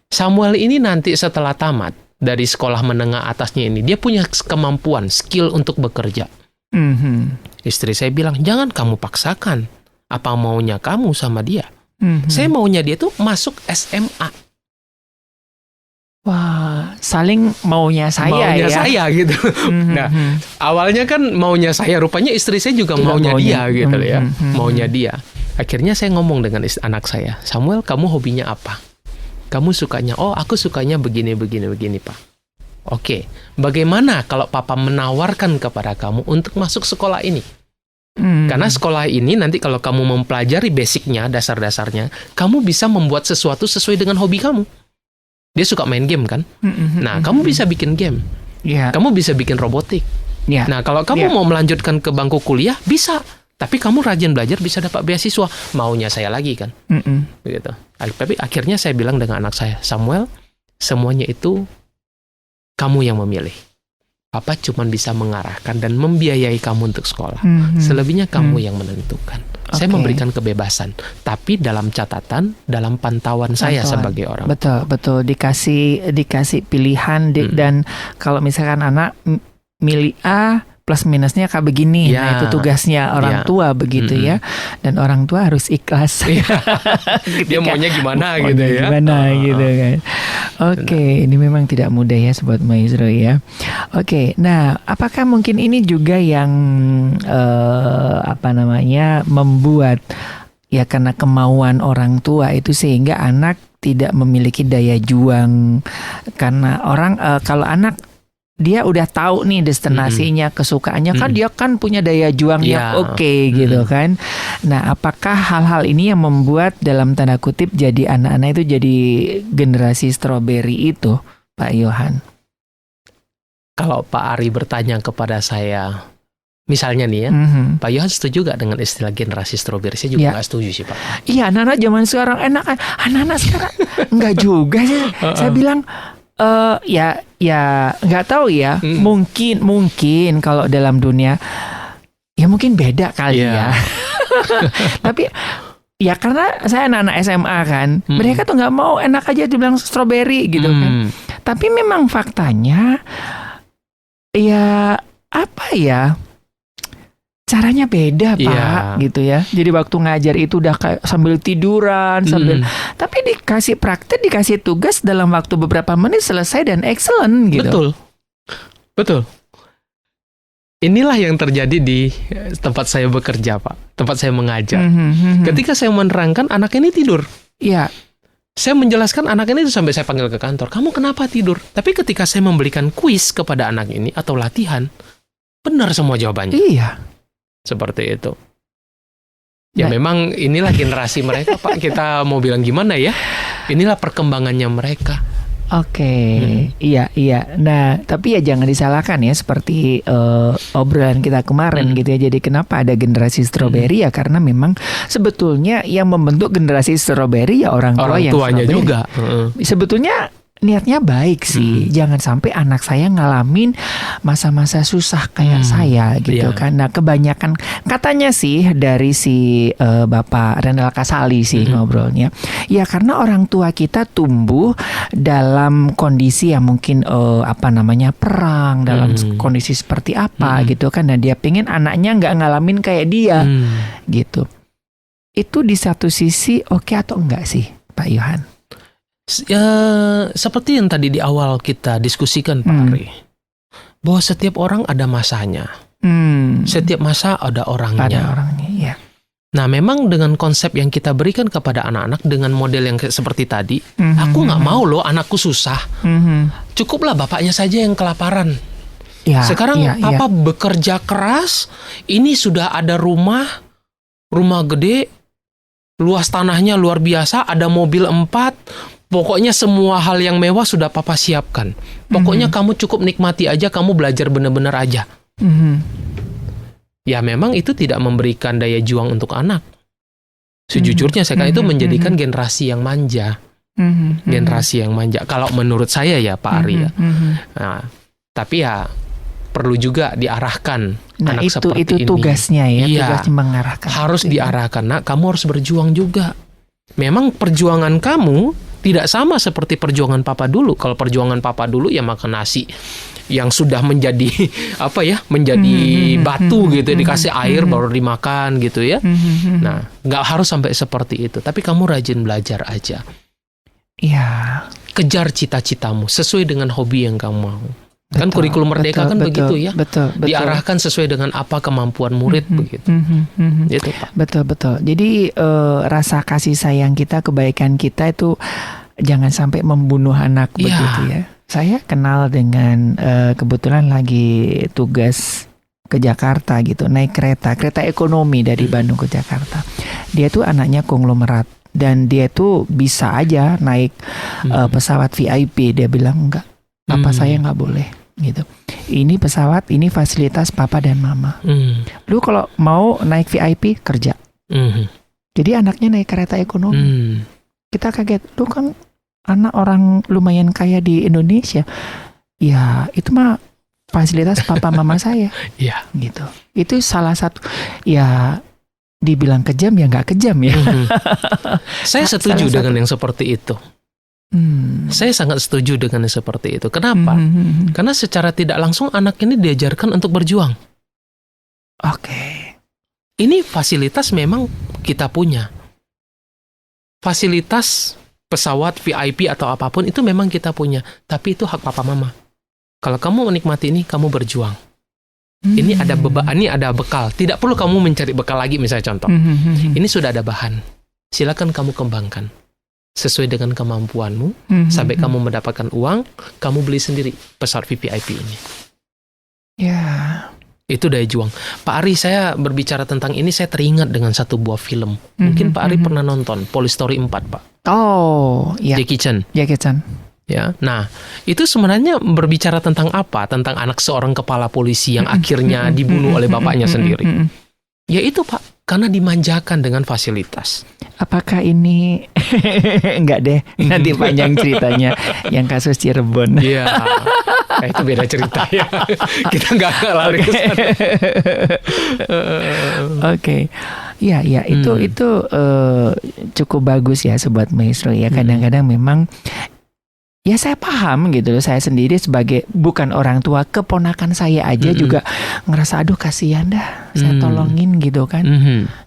[SPEAKER 2] Samuel ini nanti setelah tamat dari sekolah menengah atasnya ini, dia punya kemampuan, skill untuk bekerja. Istri saya bilang, jangan kamu paksakan. Apa maunya kamu sama dia? Saya maunya dia tuh masuk SMA.
[SPEAKER 1] Wah, saling maunya saya
[SPEAKER 2] gitu. Nah, awalnya kan maunya saya, rupanya istri saya juga maunya dia gitu ya. Maunya dia. Akhirnya saya ngomong dengan anak saya, Samuel, kamu hobinya apa? Kamu sukanya, aku sukanya begini, Pak. Oke, bagaimana kalau Papa menawarkan kepada kamu untuk masuk sekolah ini? Karena sekolah ini nanti kalau kamu mempelajari basicnya, dasar-dasarnya, kamu bisa membuat sesuatu sesuai dengan hobi kamu. Dia suka main game kan? Nah, kamu bisa bikin game. Kamu bisa bikin robotik. Nah, kalau kamu mau melanjutkan ke bangku kuliah, bisa. Tapi kamu rajin belajar bisa dapat beasiswa. Maunya saya lagi kan. Begitu. Tapi akhirnya saya bilang dengan anak saya, Samuel, semuanya itu kamu yang memilih. Papa cuma bisa mengarahkan dan membiayai kamu untuk sekolah. Selebihnya kamu yang menentukan. Saya memberikan kebebasan, tapi dalam catatan, dalam pantauan saya sebagai orang.
[SPEAKER 1] Betul. Dikasih pilihan dan kalau misalkan anak milih A, plus minusnya kayak begini. Nah, itu tugasnya orang tua begitu ya. Dan orang tua harus ikhlas.
[SPEAKER 2] Dia maunya gimana gitu ya.
[SPEAKER 1] Gimana gitu kan. Oke, ini memang tidak mudah ya Sobat Maestro ya. Oke, nah apakah mungkin ini juga yang membuat ya karena kemauan orang tua itu sehingga anak tidak memiliki daya juang, karena orang kalau anak dia udah tahu nih destinasinya, kesukaannya kan dia kan punya daya juang yang gitu kan. Nah, apakah hal-hal ini yang membuat dalam tanda kutip jadi anak-anak itu jadi generasi strawberry itu, Pak Yohan?
[SPEAKER 2] Kalau Pak Ari bertanya kepada saya, misalnya nih ya, Pak Yohan setuju gak dengan istilah generasi strawberry? Saya juga gak setuju sih Pak.
[SPEAKER 1] Iya, anak-anak zaman sekarang anak-anak sekarang enggak juga sih. Saya bilang ya nggak tahu ya. Mungkin kalau dalam dunia ya mungkin beda kali ya. Tapi ya karena saya anak-anak SMA kan, mereka tuh nggak mau, enak aja dibilang strawberry gitu kan. Tapi memang faktanya ya caranya beda Pak, gitu ya. Jadi waktu ngajar itu udah kayak sambil tiduran, tapi dikasih praktek, dikasih tugas dalam waktu beberapa menit selesai dan excellent gitu.
[SPEAKER 2] Betul. Inilah yang terjadi di tempat saya bekerja Pak, tempat saya mengajar. Ketika saya menerangkan, anak ini tidur.
[SPEAKER 1] Iya.
[SPEAKER 2] Saya menjelaskan anak ini sampai saya panggil ke kantor, kamu kenapa tidur? Tapi ketika saya memberikan kuis kepada anak ini atau latihan, benar semua jawabannya.
[SPEAKER 1] Iya.
[SPEAKER 2] Seperti itu. Ya memang inilah generasi mereka Pak. Kita mau bilang gimana ya? Inilah perkembangannya mereka.
[SPEAKER 1] Oke, iya. Nah, tapi ya jangan disalahkan ya, seperti obrolan kita kemarin gitu ya. Jadi kenapa ada generasi strawberry ya? Karena memang sebetulnya yang membentuk generasi strawberry ya orang tua yang
[SPEAKER 2] tuanya
[SPEAKER 1] strawberry.
[SPEAKER 2] Juga.
[SPEAKER 1] Sebetulnya niatnya baik sih, jangan sampai anak saya ngalamin masa-masa susah kayak saya gitu kan. Nah kebanyakan katanya sih dari si Bapak Renal Kasali sih ngobrolnya, ya karena orang tua kita tumbuh dalam kondisi yang mungkin perang, dalam kondisi seperti apa gitu kan. Nah dia pengen anaknya nggak ngalamin kayak dia gitu. Itu di satu sisi oke atau enggak sih Pak Yohan?
[SPEAKER 2] Ya, seperti yang tadi di awal kita diskusikan Pak Ari, bahwa setiap orang ada masanya, setiap masa ada orangnya.
[SPEAKER 1] Ya.
[SPEAKER 2] Nah, memang dengan konsep yang kita berikan kepada anak-anak dengan model yang seperti tadi, aku nggak mau loh anakku susah, cukuplah bapaknya saja yang kelaparan. Ya, sekarang papa bekerja keras, ini sudah ada rumah gede, luas tanahnya luar biasa, ada mobil 4. Pokoknya semua hal yang mewah sudah papa siapkan. Pokoknya kamu cukup nikmati aja, kamu belajar benar-benar aja. Ya memang itu tidak memberikan daya juang untuk anak. Sejujurnya saya kira itu menjadikan generasi yang manja. Generasi yang manja. Kalau menurut saya ya Pak Ari ya. Nah, tapi ya perlu juga diarahkan.
[SPEAKER 1] Nah
[SPEAKER 2] anak seperti
[SPEAKER 1] itu tugasnya ya.
[SPEAKER 2] Iya,
[SPEAKER 1] tugasnya mengarahkan.
[SPEAKER 2] Harus diarahkan. Nah kamu harus berjuang juga. Memang perjuangan kamu tidak sama seperti perjuangan papa dulu. Kalau perjuangan papa dulu ya makan nasi yang sudah menjadi menjadi batu gitu, dikasih air baru dimakan gitu ya. Nah, nggak harus sampai seperti itu. Tapi kamu rajin belajar aja.
[SPEAKER 1] Iya.
[SPEAKER 2] Kejar cita-citamu sesuai dengan hobi yang kamu mau. Kan kurikulum Merdeka begitu ya.
[SPEAKER 1] Betul.
[SPEAKER 2] Diarahkan sesuai dengan apa kemampuan murid begitu. Itu Pak.
[SPEAKER 1] Betul. Jadi rasa kasih sayang kita, kebaikan kita itu jangan sampai membunuh anak begitu ya. Saya kenal dengan kebetulan lagi tugas ke Jakarta gitu, naik kereta ekonomi dari Bandung ke Jakarta. Dia tuh anaknya konglomerat dan dia tuh bisa aja naik pesawat VIP. Dia bilang enggak, papa saya nggak boleh gitu. Ini pesawat, ini fasilitas papa dan mama. Lu kalau mau naik VIP kerja. Jadi anaknya naik kereta ekonomi. Kita kaget, lu kan anak orang lumayan kaya di Indonesia. Ya itu mah fasilitas papa mama saya.
[SPEAKER 2] Iya.
[SPEAKER 1] Gitu. Itu salah satu. Ya dibilang kejam ya nggak kejam ya.
[SPEAKER 2] Saya setuju dengan yang seperti itu. Saya sangat setuju dengan yang seperti itu. Kenapa? Karena secara tidak langsung anak ini diajarkan untuk berjuang.
[SPEAKER 1] Oke.
[SPEAKER 2] Ini fasilitas memang kita punya. Fasilitas pesawat VIP atau apapun itu memang kita punya. Tapi itu hak papa mama. Kalau kamu menikmati ini, kamu berjuang. Ini ada ini ada bekal. Tidak perlu kamu mencari bekal lagi misalnya contoh. Ini sudah ada bahan. Silakan kamu kembangkan. Sesuai dengan kemampuanmu, sampai kamu mendapatkan uang, kamu beli sendiri pesawat VIP ini.
[SPEAKER 1] Ya.
[SPEAKER 2] Itu daya juang. Pak Ari, saya berbicara tentang ini, saya teringat dengan satu buah film. Mungkin Pak Ari pernah nonton, Police Story 4, Pak.
[SPEAKER 1] Oh, iya.
[SPEAKER 2] Jackie Chan. Ya, nah itu sebenarnya berbicara tentang apa? Tentang anak seorang kepala polisi yang akhirnya dibunuh oleh bapaknya sendiri. Ya itu Pak, karena dimanjakan dengan fasilitas.
[SPEAKER 1] Apakah ini enggak deh, nanti panjang ceritanya yang kasus Cirebon.
[SPEAKER 2] Iya. Itu beda cerita ya. Kita nggak lari ke sana.
[SPEAKER 1] Oke. Ya, itu cukup bagus ya Sobat Maestro ya. Kadang-kadang memang ya saya paham gitu loh. Saya sendiri sebagai bukan orang tua, keponakan saya aja juga ngerasa aduh kasihan dah, saya tolongin gitu kan.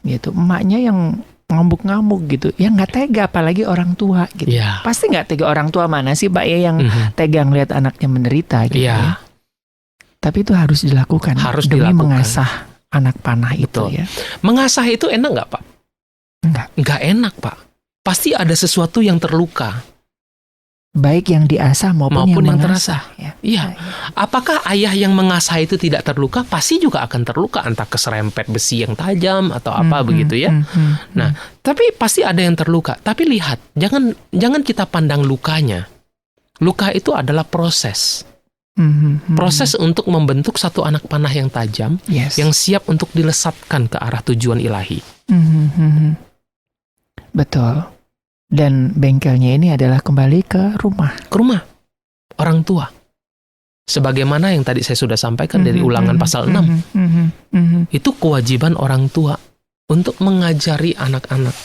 [SPEAKER 1] Gitu. Emaknya yang ngamuk-ngamuk gitu, ya nggak tega, apalagi orang tua gitu. Pasti nggak tega. Orang tua mana sih Pak ya yang tega ngeliat anaknya menderita gitu ya. Tapi itu harus dilakukan demi mengasah anak panah. Betul. Itu ya. Mengasah itu enak nggak Pak? Nggak enak Pak. Pasti ada sesuatu yang terluka. Baik yang diasah maupun yang terasa. Iya. Apakah ayah yang mengasah itu tidak terluka? Pasti juga akan terluka, entah keserempet besi yang tajam atau apa begitu ya. Nah, tapi pasti ada yang terluka. Tapi lihat, jangan kita pandang lukanya. Luka itu adalah proses. Proses untuk membentuk satu anak panah yang tajam, yang siap untuk dilesatkan ke arah tujuan ilahi. Betul. Dan bengkelnya ini adalah kembali ke rumah. Ke rumah. Orang tua. Sebagaimana yang tadi saya sudah sampaikan dari Ulangan pasal 6. Itu kewajiban orang tua untuk mengajari anak-anak.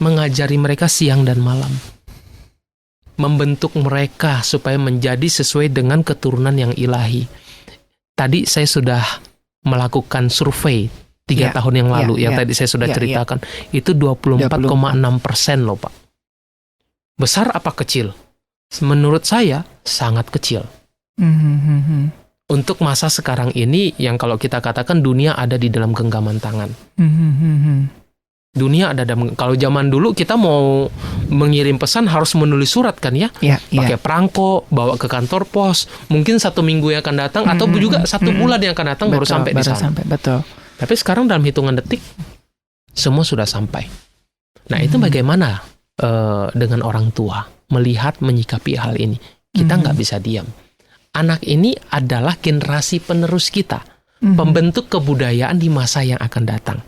[SPEAKER 1] Mengajari mereka siang dan malam. Membentuk mereka supaya menjadi sesuai dengan keturunan yang ilahi. Tadi saya sudah melakukan survei 3 tahun yang lalu, yang tadi saya sudah ceritakan, itu 24,6% loh Pak. Besar apa kecil? Menurut saya, sangat kecil. Untuk masa sekarang ini, yang kalau kita katakan dunia ada di dalam genggaman tangan. Dunia ada dalam, kalau zaman dulu kita mau mengirim pesan harus menulis surat kan ya? Pakai perangko, bawa ke kantor pos, mungkin 1 minggu yang akan datang, atau juga 1 bulan yang akan datang baru sampai di sana. Betul. Tapi sekarang dalam hitungan detik, semua sudah sampai. Nah itu bagaimana dengan orang tua melihat, menyikapi hal ini? Kita nggak bisa diam. Anak ini adalah generasi penerus kita. Pembentuk kebudayaan di masa yang akan datang.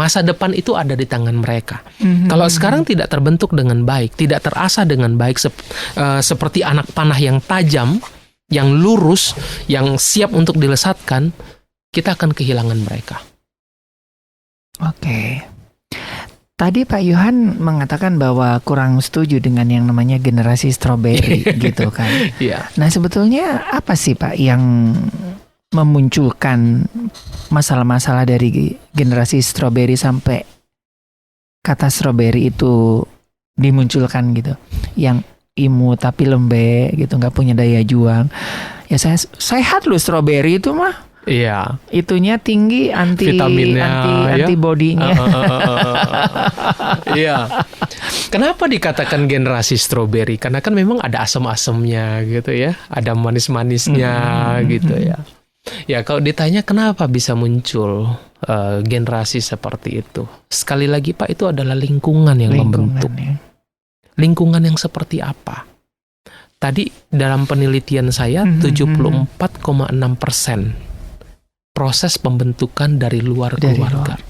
[SPEAKER 1] Masa depan itu ada di tangan mereka. Kalau sekarang tidak terbentuk dengan baik, tidak terasah dengan baik, seperti anak panah yang tajam, yang lurus, yang siap untuk dilesatkan, kita akan kehilangan mereka. Oke. Tadi Pak Yohan mengatakan bahwa kurang setuju dengan yang namanya generasi stroberi gitu kan. Nah sebetulnya apa sih Pak yang memunculkan masalah-masalah dari generasi stroberi sampai kata stroberi itu dimunculkan gitu? Yang imut tapi lembek gitu, nggak punya daya juang. Ya saya sehat loh stroberi itu mah. Iya. Itunya tinggi, antibodinya. Iya. Kenapa dikatakan generasi stroberi? Karena kan memang ada asam-asamnya gitu ya, ada manis-manisnya gitu ya. Ya kalau ditanya kenapa bisa muncul generasi seperti itu, sekali lagi Pak, itu adalah lingkungan yang membentuk. Lingkungan yang seperti apa? Tadi dalam penelitian saya 74,6% proses pembentukan dari luar keluarga.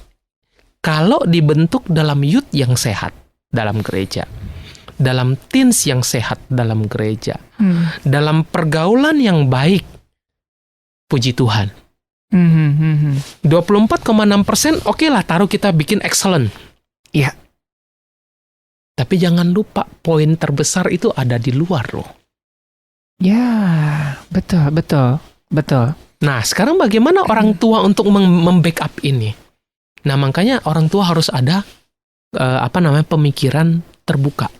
[SPEAKER 1] Kalau dibentuk dalam youth yang sehat dalam gereja, dalam teens yang sehat dalam gereja, dalam pergaulan yang baik, puji Tuhan. 24,6% oke lah, taruh kita bikin excellent. Iya. Tapi jangan lupa poin terbesar itu ada di luar loh. Ya, betul. Nah, sekarang bagaimana orang tua untuk membackup ini? Nah, makanya orang tua harus ada pemikiran terbuka.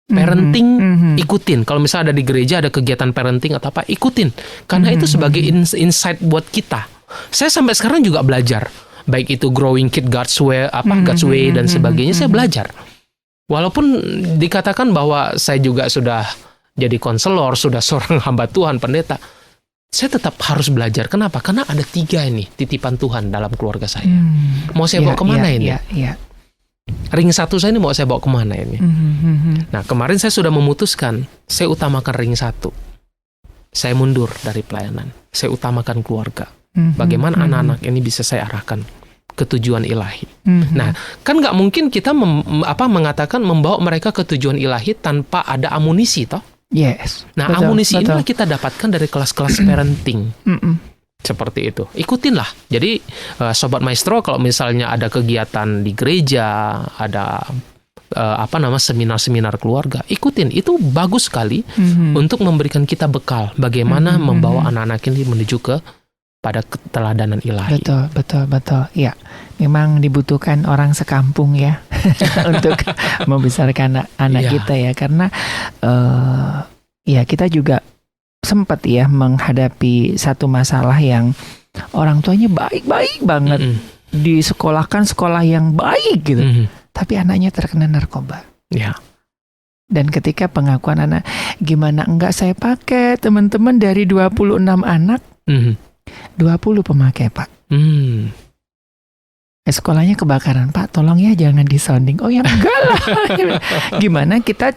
[SPEAKER 1] Parenting, ikutin. Kalau misalnya ada di gereja ada kegiatan parenting atau apa, ikutin. Karena itu sebagai insight buat kita. Saya sampai sekarang juga belajar. Baik itu growing kid God's way, God's way dan sebagainya, saya belajar. Walaupun dikatakan bahwa saya juga sudah jadi konselor, sudah seorang hamba Tuhan, pendeta, saya tetap harus belajar. Kenapa? Karena ada 3 ini titipan Tuhan dalam keluarga saya. Mau saya bawa kemana ini? Ring 1 saya ini mau saya bawa kemana ini? Nah, kemarin saya sudah memutuskan, saya utamakan ring 1. Saya mundur dari pelayanan. Saya utamakan keluarga. Bagaimana anak-anak ini bisa saya arahkan ke tujuan ilahi. Nah, kan nggak mungkin kita mengatakan membawa mereka ke tujuan ilahi tanpa ada amunisi, toh? Yes. Nah, amunisi inilah kita dapatkan dari kelas-kelas parenting. Seperti itu. Ikutinlah. Jadi, Sobat Maestro, kalau misalnya ada kegiatan di gereja, ada
[SPEAKER 2] seminar-seminar keluarga, ikutin, itu bagus sekali untuk memberikan kita bekal bagaimana membawa anak-anak ini menuju ke pada keteladanan ilahi.
[SPEAKER 1] Betul. Ya, memang dibutuhkan orang sekampung ya untuk membesarkan anak kita ya, karena ya kita juga sempat ya menghadapi satu masalah yang orang tuanya baik-baik banget, disekolahkan sekolah yang baik gitu, tapi anaknya terkena narkoba.
[SPEAKER 2] Ya.
[SPEAKER 1] Dan ketika pengakuan anak, gimana enggak saya pakai, teman-teman dari 26 anak, 20 pemakai Pak. Sekolahnya kebakaran Pak, tolong ya jangan disounding. Oh ya enggak lah. Gimana kita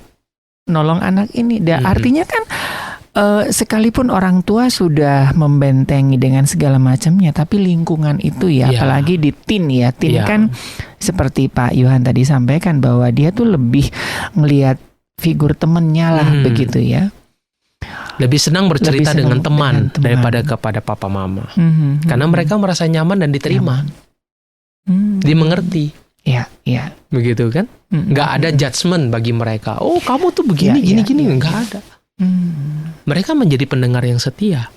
[SPEAKER 1] nolong anak ini? Artinya kan sekalipun orang tua sudah membentengi dengan segala macamnya, tapi lingkungan itu ya, apalagi di teen ya. Teen kan seperti Pak Yohan tadi sampaikan bahwa dia tuh lebih ngelihat figur temennya lah begitu ya.
[SPEAKER 2] Lebih senang bercerita dengan teman daripada kepada papa mama. Karena mereka merasa nyaman dan diterima. Dimengerti.
[SPEAKER 1] Iya.
[SPEAKER 2] Begitu kan? Nggak ada judgement bagi mereka. Oh, kamu tuh begini, gini. Nggak ada. Mereka menjadi pendengar yang setia.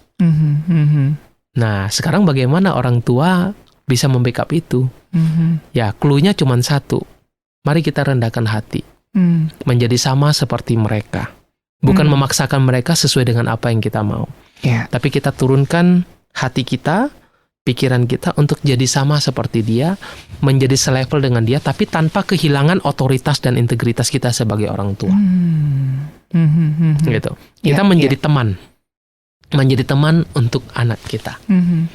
[SPEAKER 2] Nah, sekarang bagaimana orang tua bisa membackup itu? Ya, clue-nya cuma satu. Mari kita rendahkan hati. Menjadi sama seperti mereka. Bukan memaksakan mereka sesuai dengan apa yang kita mau. Tapi kita turunkan hati kita, pikiran kita untuk jadi sama seperti dia, menjadi selevel dengan dia, tapi tanpa kehilangan otoritas dan integritas kita sebagai orang tua. Gitu. Kita menjadi teman. Menjadi teman untuk anak kita.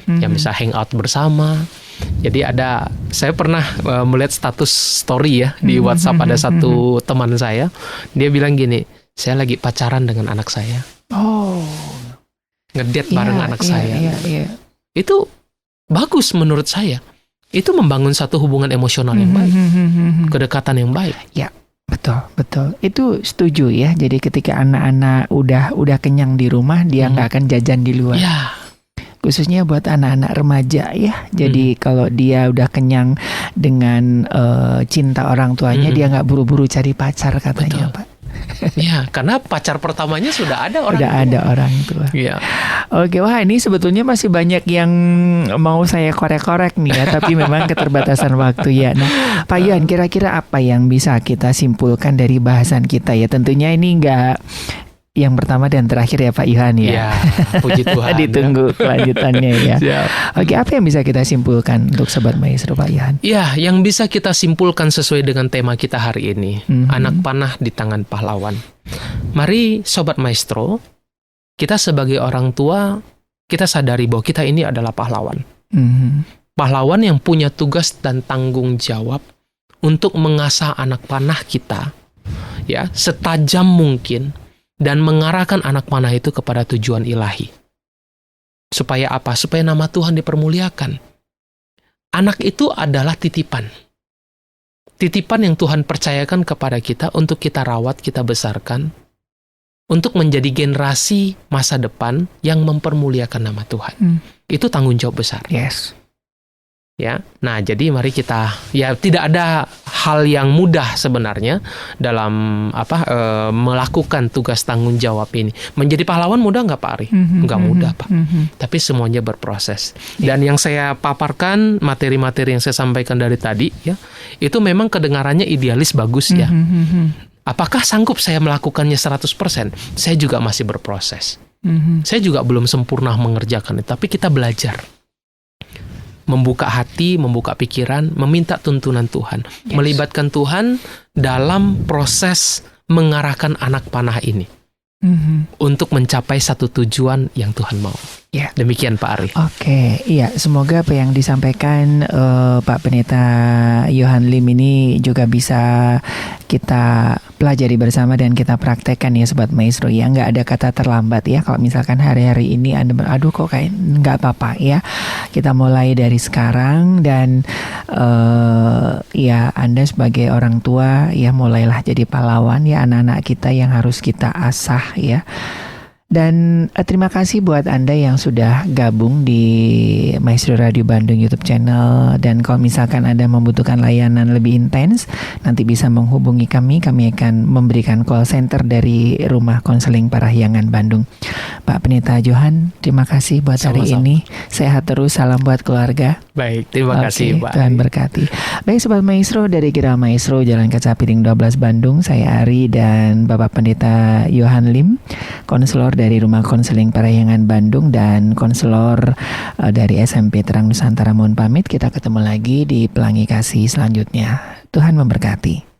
[SPEAKER 2] Yang bisa hangout bersama. Jadi saya pernah melihat status story ya di WhatsApp, ada satu teman saya, dia bilang gini, saya lagi pacaran dengan anak saya. Ngedate bareng anak saya. Itu bagus menurut saya. Itu membangun satu hubungan emosional yang baik. Kedekatan yang baik.
[SPEAKER 1] Ya, betul. Itu setuju ya. Jadi ketika anak-anak udah kenyang di rumah, dia nggak akan jajan di luar.
[SPEAKER 2] Ya.
[SPEAKER 1] Khususnya buat anak-anak remaja ya. Jadi kalau dia udah kenyang dengan cinta orang tuanya, dia nggak buru-buru cari pacar katanya. Betul. Pak.
[SPEAKER 2] Ya, karena pacar pertamanya sudah ada orang tua.
[SPEAKER 1] Ada orang tua.
[SPEAKER 2] Ya.
[SPEAKER 1] Oke, wah ini sebetulnya masih banyak yang mau saya korek-korek nih ya, tapi memang keterbatasan waktu ya. Nah, Pak Yohan, kira-kira apa yang bisa kita simpulkan dari bahasan kita ya? Tentunya ini enggak yang pertama dan terakhir ya Pak Yohan ya.
[SPEAKER 2] Ya, puji Tuhan.
[SPEAKER 1] Ditunggu kelanjutannya ya. Oke, apa yang bisa kita simpulkan untuk Sobat Maestro Pak Yohan?
[SPEAKER 2] Ya, yang bisa kita simpulkan sesuai dengan tema kita hari ini, anak panah di tangan pahlawan. Mari Sobat Maestro, kita sebagai orang tua, kita sadari bahwa kita ini adalah pahlawan. Pahlawan yang punya tugas dan tanggung jawab untuk mengasah anak panah kita, ya, setajam mungkin, dan mengarahkan anak panah itu kepada tujuan ilahi. Supaya apa? Supaya nama Tuhan dipermuliakan. Anak itu adalah titipan. Titipan yang Tuhan percayakan kepada kita untuk kita rawat, kita besarkan, untuk menjadi generasi masa depan yang mempermuliakan nama Tuhan. Itu tanggung jawab besar.
[SPEAKER 1] Yes.
[SPEAKER 2] Ya, nah jadi mari kita, ya tidak ada hal yang mudah sebenarnya dalam melakukan tugas tanggung jawab ini. Menjadi pahlawan mudah nggak Pak Ari? Nggak mudah Pak. Tapi semuanya berproses. Dan yang saya paparkan, materi-materi yang saya sampaikan dari tadi, ya, itu memang kedengarannya idealis bagus ya. Apakah sanggup saya melakukannya 100%? Saya juga masih berproses. Saya juga belum sempurna mengerjakan itu, tapi kita belajar. Membuka hati, membuka pikiran, meminta tuntunan Tuhan. Melibatkan Tuhan dalam proses mengarahkan anak panah ini. Untuk mencapai satu tujuan yang Tuhan mau. Demikian Pak Ari.
[SPEAKER 1] Oke, iya, semoga apa yang disampaikan Pak Pendeta Yohan Lim ini juga bisa kita pelajari bersama dan kita praktekkan ya Sobat Maestro ya. Nggak ada kata terlambat ya. Kalau misalkan hari-hari ini Anda aduh kok kayak nggak apa-apa ya. Kita mulai dari sekarang dan ya Anda sebagai orang tua ya mulailah jadi pahlawan ya, anak-anak kita yang harus kita asah ya. Dan terima kasih buat Anda yang sudah gabung di Maestro Radio Bandung YouTube channel. Dan kalau misalkan Anda membutuhkan layanan lebih intens, nanti bisa menghubungi kami. Kami akan memberikan call center dari Rumah Konseling Parahyangan Bandung. Pak Pendeta Johan, terima kasih buat hari ini. Sehat terus, salam buat keluarga.
[SPEAKER 2] Baik, terima kasih Pak.
[SPEAKER 1] Tuhan berkati. Baik Sobat Maestro, dari Gereja Maestro Jalan Kaca Piring 12 Bandung, saya Ari dan Bapak Pendeta Johan Lim, konselor dari Rumah Konseling Parahyangan Bandung dan konselor dari SMP Terang Nusantara, mohon pamit. Kita ketemu lagi di Pelangi Kasih selanjutnya. Tuhan memberkati.